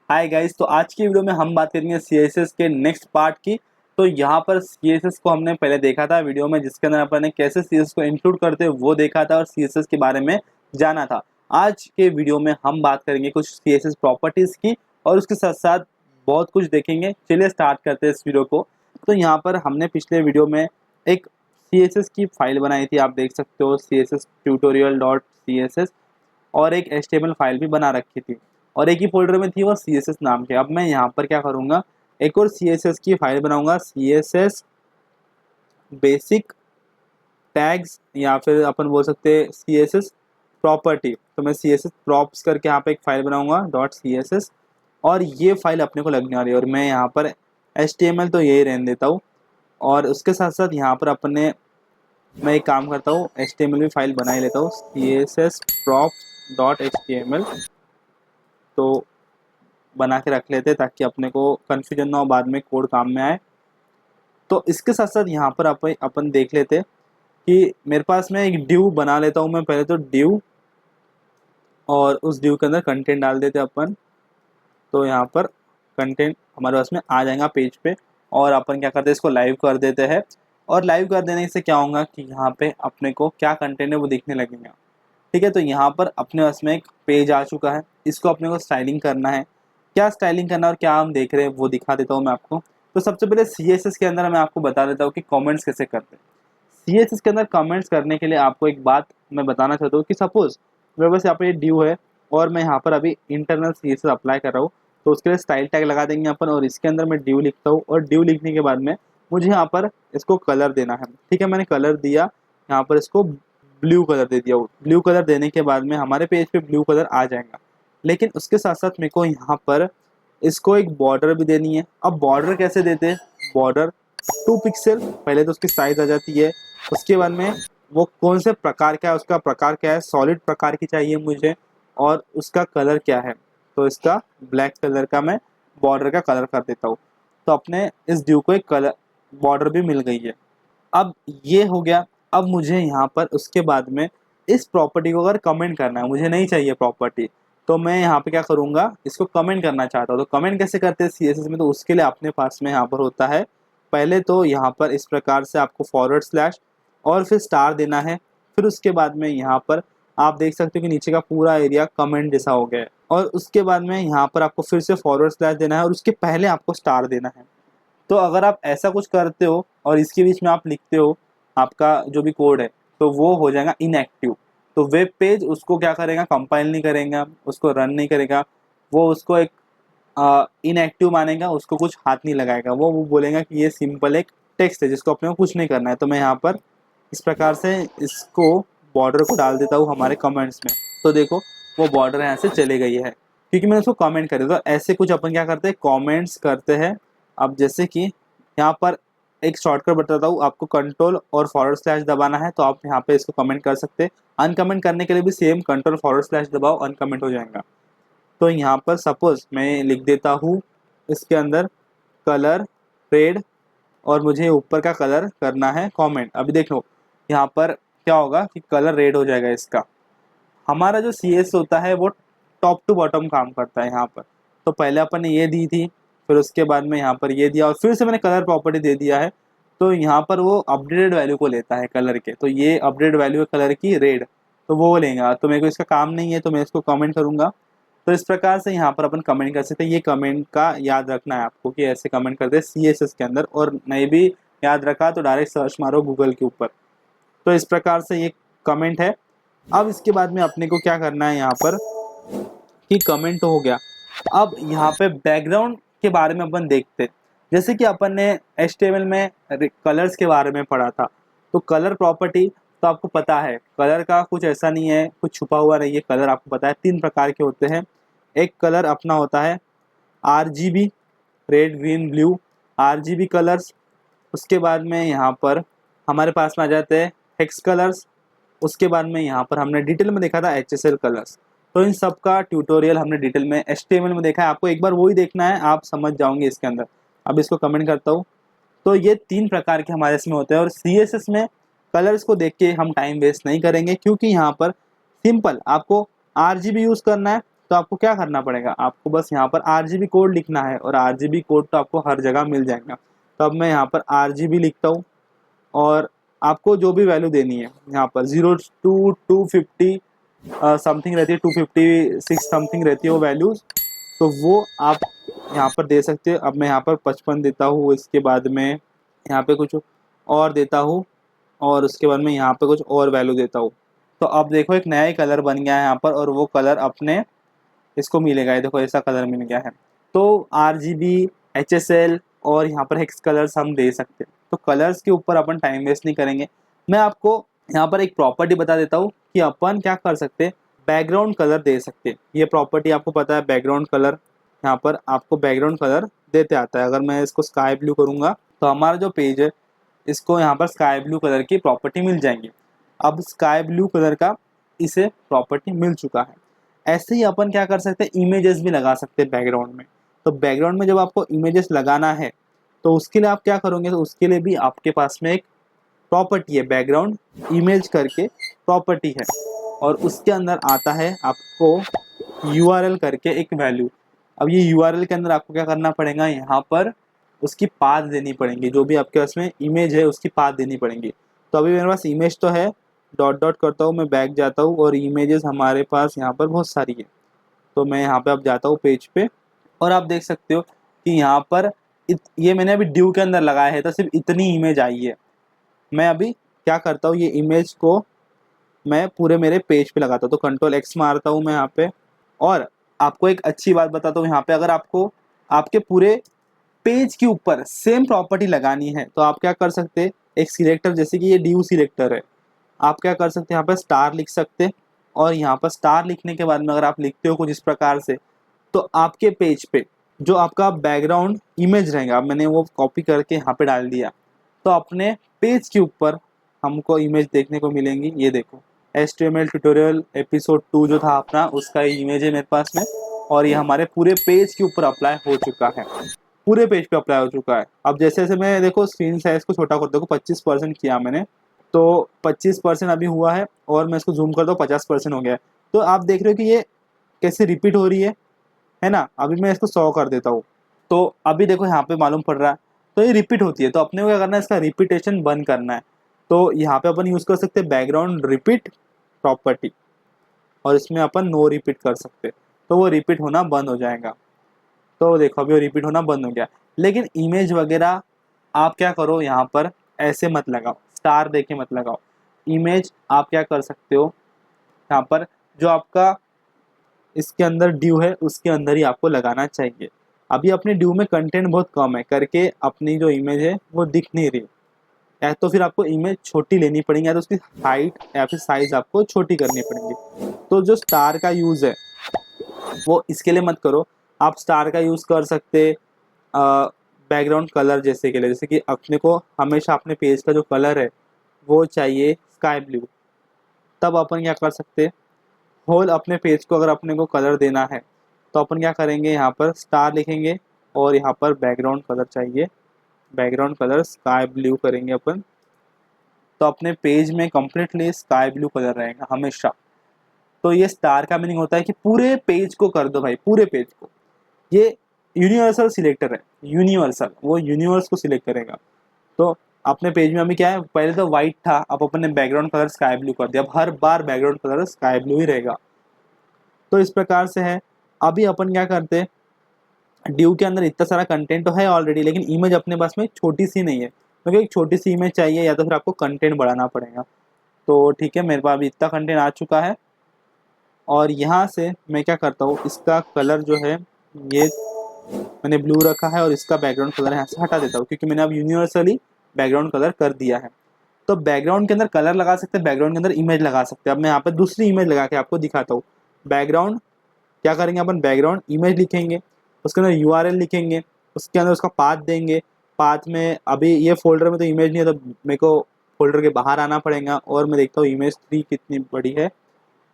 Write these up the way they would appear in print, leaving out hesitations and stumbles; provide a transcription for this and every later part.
Hi guys, तो आज की वीडियो में हम बात करेंगे CSS के नेक्स्ट पार्ट की। तो यहाँ पर CSS को हमने पहले देखा था वीडियो में, जिसके अंदर अपन ने कैसे CSS को इंक्लूड करते हैं वो देखा था और CSS के बारे में जाना था। आज के वीडियो में हम बात करेंगे कुछ CSS प्रॉपर्टीज़ की और उसके साथ साथ बहुत कुछ देखेंगे। चलिए स्टार्ट करते हैं इस वीडियो को। तो यहाँ पर हमने पिछले वीडियो में एक CSS की फाइल बनाई थी, आप देख सकते हो CSS tutorial.css, और एक HTML फाइल भी बना रखी थी और एक ही फोल्डर में थी वो CSS नाम के। अब मैं यहाँ पर क्या करूँगा, एक और CSS की फाइल बनाऊँगा, CSS बेसिक टैग्स, या फिर अपन बोल सकते हैं CSS प्रॉपर्टी। तो मैं CSS प्रॉप्स करके यहाँ पे एक फाइल बनाऊँगा .css, और ये फाइल अपने को लगने वाली है। और मैं यहाँ पर HTML तो यही रहने देता हूँ, और उसके साथ साथ यहाँ पर अपने मैं एक काम करता हूँ, HTML भी फाइल बना ही लेता हूँ, CSS props.html। तो बना के रख लेते हैं ताकि अपने को कन्फ्यूजन ना हो, बाद में कोड काम में आए। तो इसके साथ साथ यहाँ पर अपन देख लेते हैं कि मेरे पास में एक ड्यू बना लेता हूँ मैं पहले। तो ड्यू, और उस ड्यू के अंदर कंटेंट डाल देते हैं अपन। तो यहाँ पर कंटेंट हमारे पास में आ जाएगा पेज पे, और अपन क्या करते हैं, इसको लाइव कर देते हैं। और लाइव कर देने से क्या होगा कि यहाँ पे अपने को क्या कंटेंट है वो दिखने लगेगा। ठीक है, तो यहाँ पर अपने पास में एक पेज आ चुका है, इसको अपने को स्टाइलिंग करना है। क्या स्टाइलिंग करना है और क्या हम देख रहे हैं वो दिखा देता हूँ मैं आपको। तो सबसे पहले CSS के अंदर मैं आपको बता देता हूँ कि कमेंट्स कैसे करते हैं। CSS के अंदर कमेंट्स करने के लिए आपको एक बात मैं बताना चाहता हूँ कि सपोज मेरे पास यहाँ पर ये ड्यू है और मैं यहाँ पर अभी इंटरनल CSS अप्लाई कर रहा हूँ। तो उसके लिए स्टाइल टैग लगा देंगे अपन, और इसके अंदर मैं ड्यू लिखता हूँ, और ड्यू लिखने के बाद में मुझे यहाँ पर इसको कलर देना है। ठीक है, मैंने कलर दिया, यहाँ पर इसको ब्लू कलर दे दिया। ब्लू कलर देने के बाद में हमारे पेज पे ब्लू कलर आ जाएगा। लेकिन उसके साथ साथ मेरे को यहाँ पर इसको एक बॉर्डर भी देनी है। अब बॉर्डर कैसे देते हैं, बॉर्डर 2 पिक्सल, पहले तो उसकी साइज आ जाती है। उसके बाद में वो कौन से प्रकार का है, उसका प्रकार क्या है, सॉलिड प्रकार की चाहिए मुझे, और उसका कलर क्या है। तो इसका ब्लैक कलर का मैं बॉर्डर का कलर कर देता हूँ। तो अपने इस ड्यू को एक कलर बॉर्डर भी मिल गई है। अब ये हो गया। अब मुझे यहाँ पर उसके बाद में इस प्रॉपर्टी को अगर कमेंट करना है, मुझे नहीं चाहिए प्रॉपर्टी, तो मैं यहाँ पे क्या करूँगा, इसको कमेंट करना चाहता हूँ। तो कमेंट कैसे करते हैं CSS में, तो उसके लिए अपने पास में यहाँ पर होता है, पहले तो यहाँ पर इस प्रकार से आपको फॉरवर्ड स्लैश और फिर स्टार देना है। फिर उसके बाद में यहाँ पर आप देख सकते हो कि नीचे का पूरा एरिया कमेंट जैसा हो गया है। और उसके बाद में यहाँ पर आपको फिर से फॉरवर्ड स्लैश देना है, और उसके पहले आपको स्टार देना है। तो अगर आप ऐसा कुछ करते हो और इसके बीच में आप लिखते हो आपका जो भी कोड है, तो वो हो जाएगा इनएक्टिव। तो वेब पेज उसको क्या करेगा, कंपाइल नहीं करेगा, उसको रन नहीं करेगा, वो उसको एक इनएक्टिव मानेगा, उसको कुछ हाथ नहीं लगाएगा। वो बोलेगा कि ये सिंपल एक टेक्स्ट है जिसको अपने को कुछ नहीं करना है। तो मैं यहाँ पर इस प्रकार से इसको बॉर्डर को डाल देता हूँ हमारे कमेंट्स में। तो देखो वो बॉर्डर यहाँ से चले गई है क्योंकि मैंने उसको कमेंट करे। तो ऐसे कुछ अपन क्या करते हैं, कमेंट्स करते हैं। अब जैसे कि यहाँ पर एक शॉर्टकट बताता हूँ आपको, कंट्रोल और फॉरवर्ड स्लैश दबाना है, तो आप यहाँ पे इसको कमेंट कर सकते हैं। अनकमेंट करने के लिए भी सेम कंट्रोल फॉरवर्ड स्लैश दबाओ, अनकमेंट हो जाएगा। तो यहाँ पर सपोज मैं लिख देता हूँ इसके अंदर कलर रेड, और मुझे ऊपर का कलर करना है कमेंट। अभी देख लो यहाँ पर क्या होगा कि कलर रेड हो जाएगा इसका। हमारा जो CS होता है वो टॉप टू बॉटम काम करता है यहाँ पर। तो पहले अपन ने ये दी थी, फिर उसके बाद में यहाँ पर ये दिया, और फिर से मैंने कलर प्रॉपर्टी दे दिया है। तो यहाँ पर वो अपडेटेड वैल्यू को लेता है कलर के। तो ये अपडेटेड वैल्यू है कलर की रेड, तो वो लेगा। तो मेरे को इसका काम नहीं है, तो मैं इसको कमेंट करूँगा। तो इस प्रकार से यहाँ पर अपन कमेंट कर सकते हैं। ये कमेंट का याद रखना है आपको कि ऐसे कमेंट करते हैं CSS के अंदर, और नहीं भी याद रखा तो डायरेक्ट सर्च मारो गूगल के ऊपर। तो इस प्रकार से ये कमेंट है। अब इसके बाद में अपने को क्या करना है यहाँ पर कि कमेंट तो हो गया। अब यहाँ पे बैकग्राउंड के बारे में अपन देखते हैं। जैसे कि अपन ने HTML में कलर्स के बारे में पढ़ा था, तो कलर प्रॉपर्टी तो आपको पता है, कलर का कुछ ऐसा नहीं है, कुछ छुपा हुआ नहीं है। कलर आपको पता है 3 प्रकार के होते हैं। एक कलर अपना होता है RGB, red green blue, RGB colours. उसके बाद में यहाँ पर हमारे पास में आ जाते हैं हेक्स कलर्स। उसके बाद में यहाँ पर हमने डिटेल में देखा था HSL कलर्स। तो इन सब का ट्यूटोरियल हमने डिटेल में HTML में देखा है, आपको एक बार वो ही देखना है, आप समझ जाओगे इसके अंदर। अब इसको कमेंट करता हूँ। तो ये 3 प्रकार के हमारे इसमें होते हैं, और CSS में कलर्स को देख के हम टाइम वेस्ट नहीं करेंगे, क्योंकि यहाँ पर सिंपल आपको RGB यूज़ करना है, तो आपको क्या करना पड़ेगा, आपको बस यहाँ पर RGB कोड लिखना है और RGB कोड तो आपको हर जगह मिल जाएगा। तो अब मैं यहाँ पर RGB लिखता हूँ और आपको जो भी वैल्यू देनी है यहाँ पर 0 to 250 समथिंग रहती है, 256 समथिंग रहती है वो वैल्यूज़, तो वो आप यहाँ पर दे सकते हो। अब मैं यहाँ पर 55 देता हूँ, इसके बाद में यहाँ पे कुछ और देता हूँ और उसके बाद में यहाँ पे कुछ और वैल्यू देता हूँ। तो अब देखो एक नया ही कलर बन गया है यहाँ पर और वो कलर अपने इसको मिलेगा, ये देखो ऐसा कलर मिल गया है। तो RGB, HSL और यहाँ पर हेक्स कलर्स हम दे सकते हैं। तो कलर्स के ऊपर अपन टाइम वेस्ट नहीं करेंगे, मैं आपको यहाँ पर एक प्रॉपर्टी बता देता हूँ कि अपन क्या कर सकते हैं, बैकग्राउंड कलर दे सकते हैं। ये प्रॉपर्टी आपको पता है, बैकग्राउंड कलर, यहाँ पर आपको बैकग्राउंड कलर देते आता है। अगर मैं इसको स्काई ब्लू करूँगा तो हमारा जो पेज है इसको यहाँ पर स्काई ब्लू कलर की प्रॉपर्टी मिल जाएंगी। अब स्काई ब्लू कलर का इसे प्रॉपर्टी मिल चुका है। ऐसे ही अपन क्या कर सकते हैं, इमेजेस भी लगा सकते हैं बैकग्राउंड में। तो बैकग्राउंड में जब आपको इमेजेस लगाना है तो उसके लिए आप क्या करोगे, तो उसके लिए भी आपके पास में एक प्रॉपर्टी है, बैकग्राउंड इमेज करके प्रॉपर्टी है, और उसके अंदर आता है आपको URL करके एक वैल्यू। अब ये URL के अंदर आपको क्या करना पड़ेगा, यहाँ पर उसकी पाथ देनी पड़ेगी, जो भी आपके पास में इमेज है उसकी पाथ देनी पड़ेगी। तो अभी मेरे पास इमेज तो है, डॉट डॉट करता हूँ, मैं बैक जाता हूँ और इमेजेस हमारे पास यहाँ पर बहुत सारी है। तो मैं यहाँ पे अब जाता हूँ पेज पे और आप देख सकते हो कि यहाँ पर ये मैंने अभी ड्यू के अंदर लगाया है तो सिर्फ इतनी इमेज आई है। मैं अभी क्या करता हूँ, ये इमेज को मैं पूरे मेरे पेज पे लगाता हूँ। तो Ctrl+X मारता हूँ मैं यहाँ पे, और आपको एक अच्छी बात बताता हूँ, यहाँ पे अगर आपको आपके पूरे पेज के ऊपर सेम प्रॉपर्टी लगानी है तो आप क्या कर सकते हैं, एक सिलेक्टर, जैसे कि ये ड्यू सिलेक्टर है, आप क्या कर सकते हैं, यहाँ पर स्टार लिख सकते हैं। और यहाँ पर स्टार लिखने के बाद में अगर आप लिखते हो कुछ इस प्रकार से, तो आपके पेज पे जो आपका बैकग्राउंड इमेज रहेगा, मैंने वो कॉपी करके यहाँ पे डाल दिया, तो अपने पेज के ऊपर हमको इमेज देखने को मिलेंगी। ये देखो HTML ट्यूटोरियल एपिसोड 2 जो था अपना, उसका इमेज है मेरे पास में, और ये हमारे पूरे पेज के ऊपर अप्लाई हो चुका है, पूरे पेज पे अप्लाई हो चुका है। अब जैसे जैसे मैं देखो स्क्रीन साइज को छोटा कर, देखो 25% किया मैंने, तो 25% अभी हुआ है, और मैं इसको जूम कर दूँ 50% हो गया है। तो आप देख रहे हो कि ये कैसे रिपीट हो रही है ना। अभी मैं इसको 100 कर देता हूँ, तो अभी देखो यहाँ पे मालूम पड़ रहा है, तो ये रिपीट होती है। तो अपने को क्या करना है, इसका रिपीटेशन बंद करना है। तो यहाँ पे अपन यूज़ कर सकते हैं बैकग्राउंड रिपीट प्रॉपर्टी, और इसमें अपन नो रिपीट कर सकते हैं, तो वो रिपीट होना बंद हो जाएगा। तो देखो अभी वो रिपीट होना बंद हो गया। लेकिन इमेज वगैरह आप क्या करो, यहाँ पर ऐसे मत लगाओ, स्टार देके मत लगाओ। इमेज आप क्या कर सकते हो, यहाँ पर जो आपका इसके अंदर ड्यू है उसके अंदर ही आपको लगाना चाहिए। अभी अपने ड्यू में कंटेंट बहुत कम है करके अपनी जो इमेज है वो दिख नहीं रही, या तो फिर आपको इमेज छोटी लेनी पड़ेगी, या तो उसकी हाइट या फिर साइज आपको छोटी करनी पड़ेगी। तो जो स्टार का यूज़ है वो इसके लिए मत करो, आप स्टार का यूज़ कर सकते बैकग्राउंड कलर जैसे के लिए, जैसे कि अपने को हमेशा अपने पेज का जो कलर है वो चाहिए स्काई ब्लू। तब अपन क्या कर सकते, होल अपने पेज को अगर अपने को कलर देना है तो अपन क्या करेंगे, यहाँ पर स्टार लिखेंगे और यहाँ पर बैकग्राउंड कलर चाहिए, बैकग्राउंड कलर स्काई ब्लू करेंगे अपन। तो अपने पेज में कम्प्लीटली स्काई ब्लू कलर रहेगा हमेशा। तो ये स्टार का मीनिंग होता है कि पूरे पेज को कर दो भाई, पूरे पेज को। ये यूनिवर्सल सिलेक्टर है, यूनिवर्सल, वो यूनिवर्स को सिलेक्ट करेगा। तो अपने पेज में अभी क्या है, पहले तो वाइट था, अब अपन ने बैकग्राउंड कलर स्काई ब्लू कर दिया, अब हर बार बैकग्राउंड कलर स्काई ब्लू ही रहेगा। तो इस प्रकार से है। अभी अपन क्या करते हैं, ड्यू के अंदर इतना सारा कंटेंट तो है ऑलरेडी, लेकिन इमेज अपने पास में छोटी सी नहीं है, क्योंकि एक छोटी सी इमेज चाहिए, या तो फिर आपको कंटेंट बढ़ाना पड़ेगा। तो ठीक है, मेरे पास अभी इतना कंटेंट आ चुका है, और यहाँ से मैं क्या करता हूँ, इसका कलर जो है ये मैंने ब्लू रखा है, और इसका बैकग्राउंड कलर यहाँ से हटा देता हूँ, क्योंकि मैंने अब यूनिवर्सली बैकग्राउंड कलर कर दिया है। तो बैकग्राउंड के अंदर कलर लगा सकते हैं, बैकग्राउंड के अंदर इमेज लगा सकते हैं। अब मैं यहाँ पर दूसरी इमेज लगा के आपको दिखाता हूँ। बैकग्राउंड क्या करेंगे अपन, बैकग्राउंड इमेज लिखेंगे, उसके अंदर URL लिखेंगे, उसके अंदर उसका पाथ देंगे। पाथ में अभी ये फोल्डर में तो इमेज नहीं है, तो मेरे को फोल्डर के बाहर आना पड़ेगा, और मैं देखता हूँ इमेज 3 कितनी बड़ी है,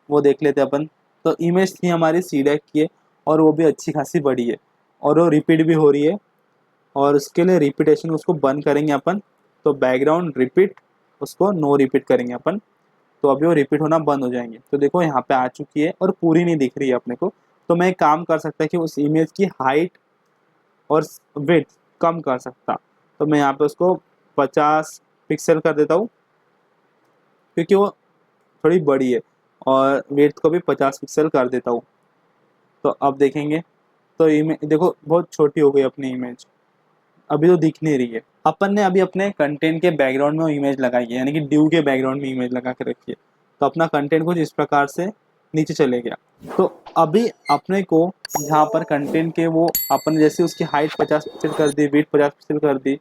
वो देख लेते हैं अपन। तो इमेज 3 हमारी सीडेक की है, और वो भी अच्छी खासी बड़ी है, और वो रिपीट भी हो रही है, और उसके लिए रिपीटेशन उसको बंद करेंगे अपन। तो बैकग्राउंड रिपीट, उसको नो रिपीट करेंगे अपन, तो अभी वो रिपीट होना बंद हो जाएंगे। तो देखो यहाँ पे आ चुकी है, और पूरी नहीं दिख रही है अपने को, तो मैं एक काम कर सकता कि उस इमेज की हाइट और विड्थ कम कर सकता। तो मैं यहाँ पे उसको 50 पिक्सल कर देता हूँ, क्योंकि वो थोड़ी बड़ी है, और विड्थ को भी 50 पिक्सल कर देता हूँ। तो अब देखेंगे तो इमेज देखो बहुत छोटी हो गई अपनी इमेज, अभी तो दिख नहीं रही है। अपन ने अभी अपने कंटेंट के बैकग्राउंड में वो इमेज लगाई है, यानी कि ड्यू के बैकग्राउंड में इमेज लगा के रखी है। तो अपना कंटेंट कुछ इस प्रकार से नीचे चले गया। तो अभी अपने को यहाँ पर कंटेंट के वो अपन जैसे उसकी हाइट 50 पिक्सल कर दी, वेट 50 पिक्सल कर दी,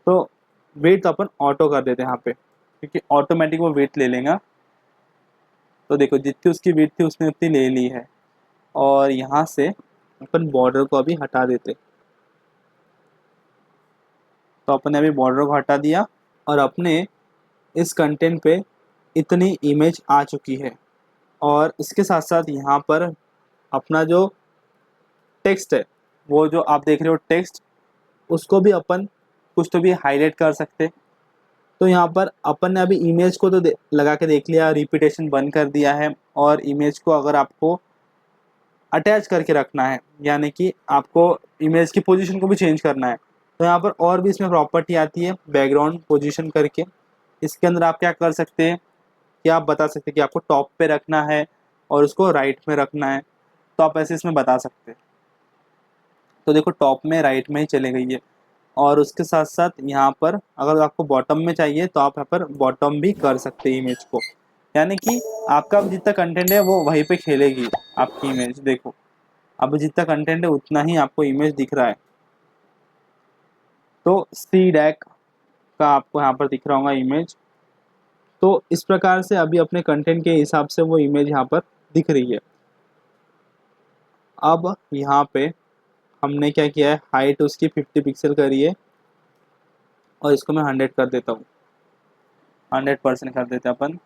तो वेट तो अपन ऑटो कर देते हैं यहाँ पे, क्योंकि ऑटोमेटिक वो वेट ले लेगा। तो देखो जितनी उसकी वेट थी उसने उतनी ले ली है। और यहाँ से अपन बॉर्डर को अभी हटा देते। तो अपन ने अभी बॉर्डर को हटा दिया और अपने इस कंटेंट पे इतनी इमेज आ चुकी है। और इसके साथ साथ यहाँ पर अपना जो टेक्स्ट है, वो जो आप देख रहे हो टेक्स्ट, उसको भी अपन कुछ तो भी हाईलाइट कर सकते। तो यहाँ पर अपन ने अभी इमेज को तो लगा के देख लिया, रिपीटेशन बंद कर दिया है। और इमेज को अगर आपको अटैच करके रखना है, यानी कि आपको इमेज की पोजीशन को भी चेंज करना है, तो यहाँ पर और भी इसमें प्रॉपर्टी आती है बैकग्राउंड पोजीशन करके। इसके अंदर आप क्या कर सकते हैं कि आप बता सकते हैं कि आपको टॉप पे रखना है और उसको राइट में रखना है, तो आप ऐसे इसमें बता सकते हैं। तो देखो टॉप में राइट में ही चले गई है। और उसके साथ साथ यहाँ पर अगर आपको बॉटम में चाहिए तो आप यहाँ पर बॉटम भी कर सकते हैं इमेज को, यानी कि आपका जितना कंटेंट है वो वहीं पे खेलेगी आपकी इमेज। देखो अब जितना कंटेंट है उतना ही आपको इमेज दिख रहा है। तो सी डैक का आपको यहाँ पर दिख रहा होगा इमेज। तो इस प्रकार से अभी अपने कंटेंट के हिसाब से वो इमेज यहाँ पर दिख रही है। अब यहाँ पे हमने क्या किया है, हाइट उसकी 50 पिक्सल करी है और इसको मैं 100 कर देता हूँ, 100% कर देते हैं अपन,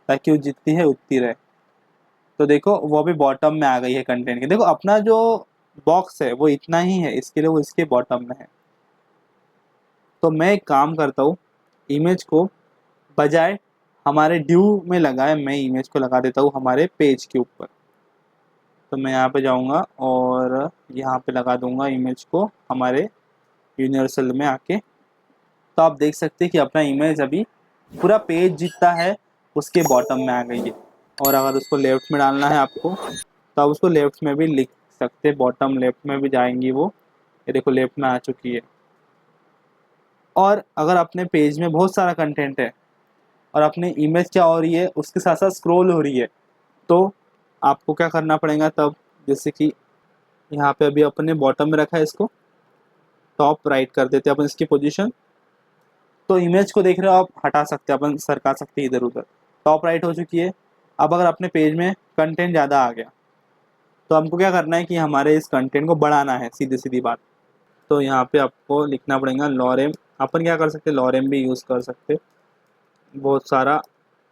ताकि वो जितनी है उतनी रहे। तो देखो वो भी बॉटम में आ गई है कंटेंट के। देखो अपना जो बॉक्स है वो इतना ही है, इसके लिए वो इसके बॉटम में है। तो मैं एक काम करता हूँ, इमेज को बजाय हमारे ड्यू में लगाए मैं इमेज को लगा देता हूँ हमारे पेज के ऊपर। तो मैं यहाँ पे जाऊँगा और यहाँ पे लगा दूँगा इमेज को हमारे यूनिवर्सल में आके। तो आप देख सकते हैं कि अपना इमेज अभी पूरा पेज जितना है उसके बॉटम में आ गई है। और अगर उसको लेफ्ट में डालना है आपको, तो आप उसको लेफ्ट में भी लिख सकते हैं, बॉटम लेफ्ट में भी जाएंगी वो। ये देखो लेफ्ट में आ चुकी है। और अगर अपने पेज में बहुत सारा कंटेंट है और अपनी इमेज क्या हो रही है उसके साथ साथ स्क्रॉल हो रही है, तो आपको क्या करना पड़ेगा तब, जैसे कि यहाँ पे अभी अपने बॉटम में रखा है, इसको टॉप राइट कर देते हैं अपन इसकी पोजीशन। तो इमेज को देख रहे हो आप, हटा सकते हैं अपन, सरका सकते हैं इधर उधर। टॉप राइट हो चुकी है। अब अगर अपने पेज में कंटेंट ज़्यादा आ गया तो हमको क्या करना है कि हमारे इस कंटेंट को बढ़ाना है, सीधी सीधी बात। तो यहाँ पे आपको लिखना पड़ेगा लॉरेम। अपन क्या कर सकते हैं, लॉरेम भी यूज़ कर सकते बहुत सारा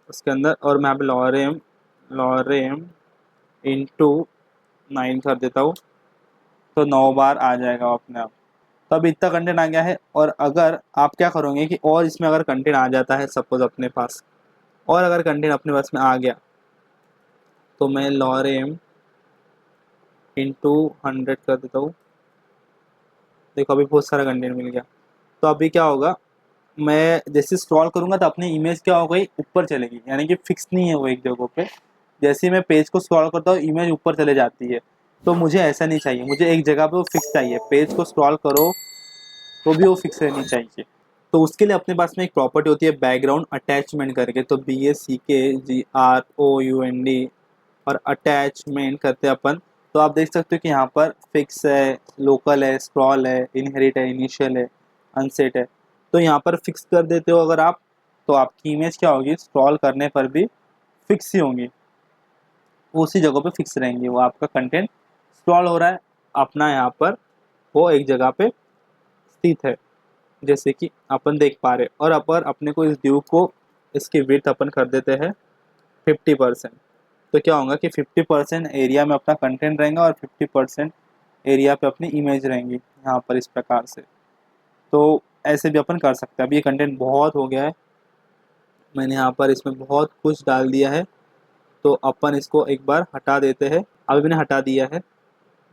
उसके अंदर। और मैं यहाँ पे लॉरेम लॉरेम इंटू 9 कर देता हूँ, तो 9 बार आ जाएगा वो अपने आप। तो अब इतना कंटेंट आ गया है। और अगर आप क्या करोगे कि और इसमें अगर कंटेंट आ जाता है सपोज अपने पास, और अगर कंटेंट अपने पास में आ गया, तो मैं लॉरेम इंटू 100 कर देता हूँ। देखो अभी बहुत सारा कंटेंट मिल गया। तो अभी क्या होगा, मैं जैसे स्क्रॉल करूँगा तो अपनी इमेज क्या हो गई, ऊपर चलेगी, यानी कि फिक्स नहीं है वो एक जगह पे। जैसे ही मैं पेज को स्क्रॉल करता हूँ इमेज ऊपर चले जाती है। तो मुझे ऐसा नहीं चाहिए, मुझे एक जगह पे वो फिक्स चाहिए। पेज को स्क्रॉल करो तो भी वो फिक्स रहनी चाहिए। तो उसके लिए अपने पास में एक प्रॉपर्टी होती है बैकग्राउंड अटैचमेंट करके। तो BACKGROUND और अटैचमेंट करते हैं अपन। तो आप देख सकते हो कि यहाँ पर फिक्स है, लोकल है, स्क्रॉल है, इनहेरिट है, इनिशियल है, अनसेट है। तो यहाँ पर फिक्स कर देते हो अगर आप, तो आपकी इमेज क्या होगी, स्क्रॉल करने पर भी फिक्स ही होंगी, उसी जगह पे फिक्स रहेंगी। वो आपका कंटेंट स्क्रॉल हो रहा है अपना यहाँ पर, वो एक जगह पे स्थित है, जैसे कि अपन देख पा रहे। और अपन अपने को इस ड्यू को, इसकी विड्थ अपन कर देते हैं 50%। तो क्या होगा कि 50% एरिया में अपना कंटेंट रहेगा और 50% एरिया पे अपनी इमेज रहेंगी यहाँ पर, इस प्रकार से। तो ऐसे भी अपन कर सकते हैं। अब ये कंटेंट बहुत हो गया है, मैंने यहाँ पर इसमें बहुत कुछ डाल दिया है, तो अपन इसको एक बार हटा देते हैं। अभी मैंने हटा दिया है,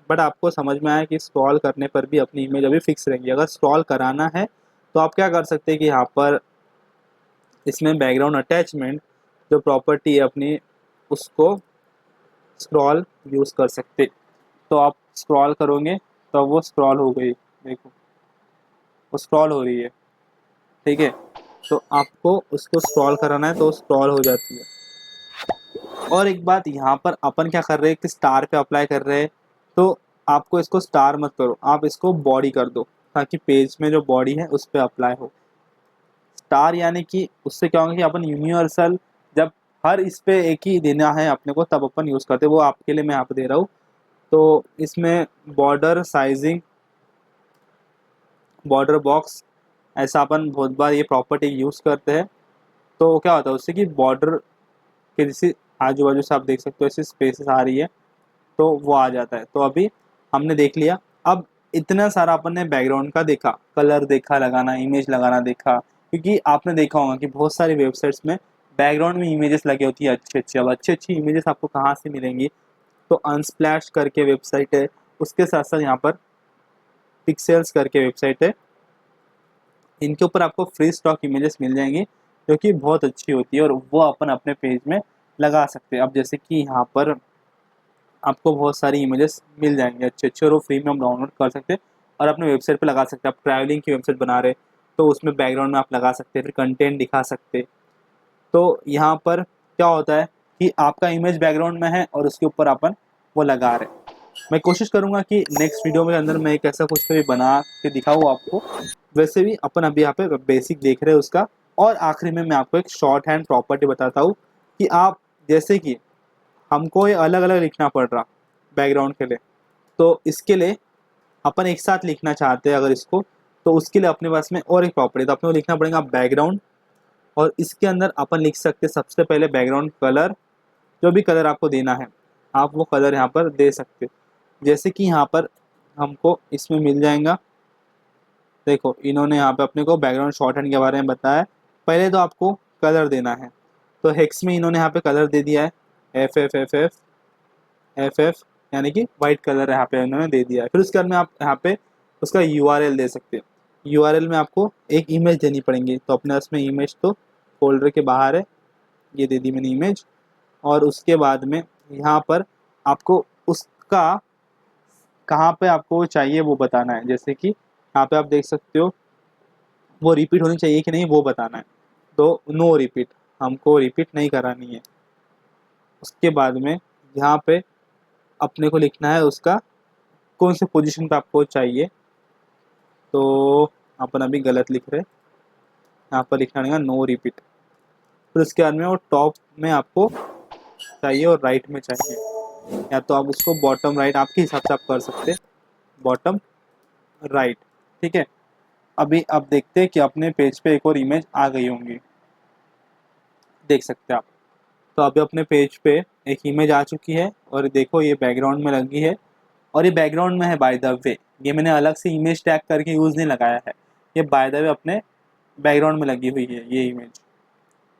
बट आपको समझ में आया कि स्क्रॉल करने पर भी अपनी इमेज अभी फिक्स रहेंगी। अगर स्क्रॉल कराना है तो आप क्या कर सकते हैं कि यहाँ पर इसमें बैकग्राउंड अटैचमेंट जो प्रॉपर्टी है अपनी, उसको स्क्रॉल यूज़ कर सकते। तो आप स्क्रॉल करोगे तो वो स्क्रॉल हो गई, देखो वो स्क्रॉल हो रही है, ठीक है। तो आपको उसको स्क्रॉल कराना है तो स्क्रॉल हो जाती है। और एक बात यहाँ पर अपन क्या कर रहे हैं कि स्टार पे अप्लाई कर रहे हैं, तो आपको इसको स्टार मत करो, आप इसको बॉडी कर दो ताकि पेज में जो बॉडी है उस पर अप्लाई हो। स्टार यानी कि उससे क्या होगा कि अपन यूनिवर्सल, जब हर इस पे एक ही देना है अपने को तब अपन यूज़ करते हैं, वो आपके लिए मैं यहाँ पे दे रहा हूँ। तो इसमें बॉर्डर साइजिंग, बॉर्डर बॉक्स, ऐसा अपन बहुत बार ये प्रॉपर्टी यूज़ करते हैं। तो क्या होता है उससे कि बॉर्डर के जैसे आजू बाजू से आप देख सकते हो ऐसी स्पेसेस आ रही है, तो वो आ जाता है। तो अभी हमने देख लिया। अब इतना सारा अपन ने बैकग्राउंड का देखा, कलर देखा लगाना, इमेज लगाना देखा, क्योंकि आपने देखा होगा कि बहुत सारी वेबसाइट्स में बैकग्राउंड में इमेजेस लगी होती है अच्छी अच्छी। अब अच्छी अच्छी इमेजेस आपको कहाँ से मिलेंगी, तो अनस्प्लैश करके वेबसाइट है, उसके साथ साथ यहाँ पर पिक्सेल्स करके वेबसाइट है, इनके ऊपर आपको फ्री स्टॉक इमेजेस मिल जाएंगी जो कि बहुत अच्छी होती है और वो अपन अपने पेज में लगा सकते हैं। अब जैसे कि यहाँ पर आपको बहुत सारी इमेजेस मिल जाएंगे अच्छे अच्छे, और वो फ्री में हम डाउनलोड कर सकते हैं और अपने वेबसाइट पे लगा सकते हैं। आप ट्रैवलिंग की वेबसाइट बना रहे तो उसमें बैकग्राउंड में आप लगा सकते हैं, फिर कंटेंट दिखा सकते हैं। तो यहाँ पर क्या होता है कि आपका इमेज बैकग्राउंड में है और उसके ऊपर अपन वो लगा रहे हैं। मैं कोशिश करूँगा कि नेक्स्ट वीडियो में अंदर मैं एक ऐसा कुछ भी बना के दिखाऊँ आपको। वैसे भी अपन अभी यहाँ पे बेसिक देख रहे हैं उसका। और आखिरी में मैं आपको एक शॉर्ट हैंड प्रॉपर्टी बताता हूँ कि आप जैसे कि हमको ये अलग अलग लिखना पड़ रहा बैकग्राउंड के लिए, तो इसके लिए अपन एक साथ लिखना चाहते हैं अगर इसको, तो उसके लिए अपने पास में और एक प्रॉपर्टी, तो अपने को लिखना पड़ेगा बैकग्राउंड, और इसके अंदर अपन लिख सकते हैं सबसे पहले बैकग्राउंड कलर, जो भी कलर आपको देना है आप वो कलर यहाँ पर दे सकते हो। जैसे कि यहाँ पर हमको इसमें मिल जाएगा, देखो इन्होंने यहाँ पे अपने को बैकग्राउंड शॉर्ट हैंड के बारे में बताया। पहले तो आपको कलर देना है, तो हेक्स में इन्होंने यहाँ पे कलर दे दिया है F F F F F F, यानी कि वाइट कलर यहाँ पे इन्होंने दे दिया है। फिर उसके बाद में आप यहाँ पे उसका यूआरएल दे सकते हैं। यूआरएल में आपको एक इमेज देनी पड़ेगी, तो अपने उसमें इमेज तो फोल्डर के बाहर है, ये दे दी मैंने इमेज। और उसके बाद में यहाँ पर आपको उसका कहाँ पे आपको चाहिए वो बताना है। जैसे कि यहाँ पे आप देख सकते हो वो रिपीट होनी चाहिए कि नहीं वो बताना है, तो नो रिपीट, हमको रिपीट नहीं करानी है। उसके बाद में यहाँ पे अपने को लिखना है उसका कौन से पोजीशन पे आपको चाहिए, तो अपन अभी गलत लिख रहे हैं, यहाँ पर लिखना पड़ेगा नो रिपीट। फिर उसके बाद में वो टॉप में आपको चाहिए और राइट में चाहिए, या तो आप उसको बॉटम राइट आपके हिसाब से आप कर सकते हैं, बॉटम राइट, ठीक है। अभी आप देखते हैं कि अपने पेज पे एक और इमेज आ गई होंगी, देख सकते हैं आप। तो अभी अपने पेज पे एक इमेज आ चुकी है और देखो ये बैकग्राउंड में लगी है, और ये बैकग्राउंड में है बाय द वे, ये मैंने अलग से इमेज टैग करके यूज़ नहीं लगाया है, ये बाय द वे अपने बैकग्राउंड में लगी हुई है ये इमेज।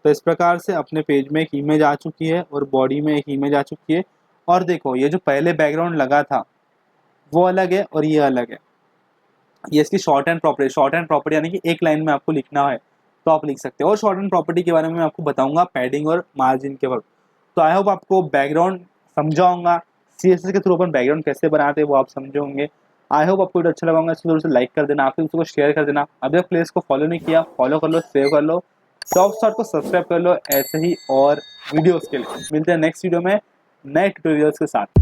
तो इस प्रकार से अपने पेज में एक इमेज आ चुकी है और बॉडी में एक इमेज आ चुकी है। और देखो ये जो पहले बैकग्राउंड लगा था वो अलग है और ये अलग है, ये इसकी short and property, short and property यानी कि एक लाइन में आपको लिखना है तो आप लिख सकते हो। और शॉर्ट एंड प्रॉपर्टी के बारे में मैं आपको बताऊंगा पैडिंग और मार्जिन के वक्त। तो आई होप आपको बैकग्राउंड समझाऊंगा, सीएसएस के थ्रू अपन बैकग्राउंड कैसे बनाते हैं वो आप समझे होंगे। आई होप आपको वीडियो अच्छा लगा होगा, इसको जरूर से लाइक कर देना, आपके दोस्तों को शेयर कर देना। अभी तक प्लेस को फॉलो नहीं किया, फॉलो कर लो, सेव कर लो, टॉप स्टार को सब्सक्राइब कर लो ऐसे ही और वीडियोस के लिए। मिलते हैं नेक्स्ट वीडियो में नए ट्यूटोरियल्स के साथ।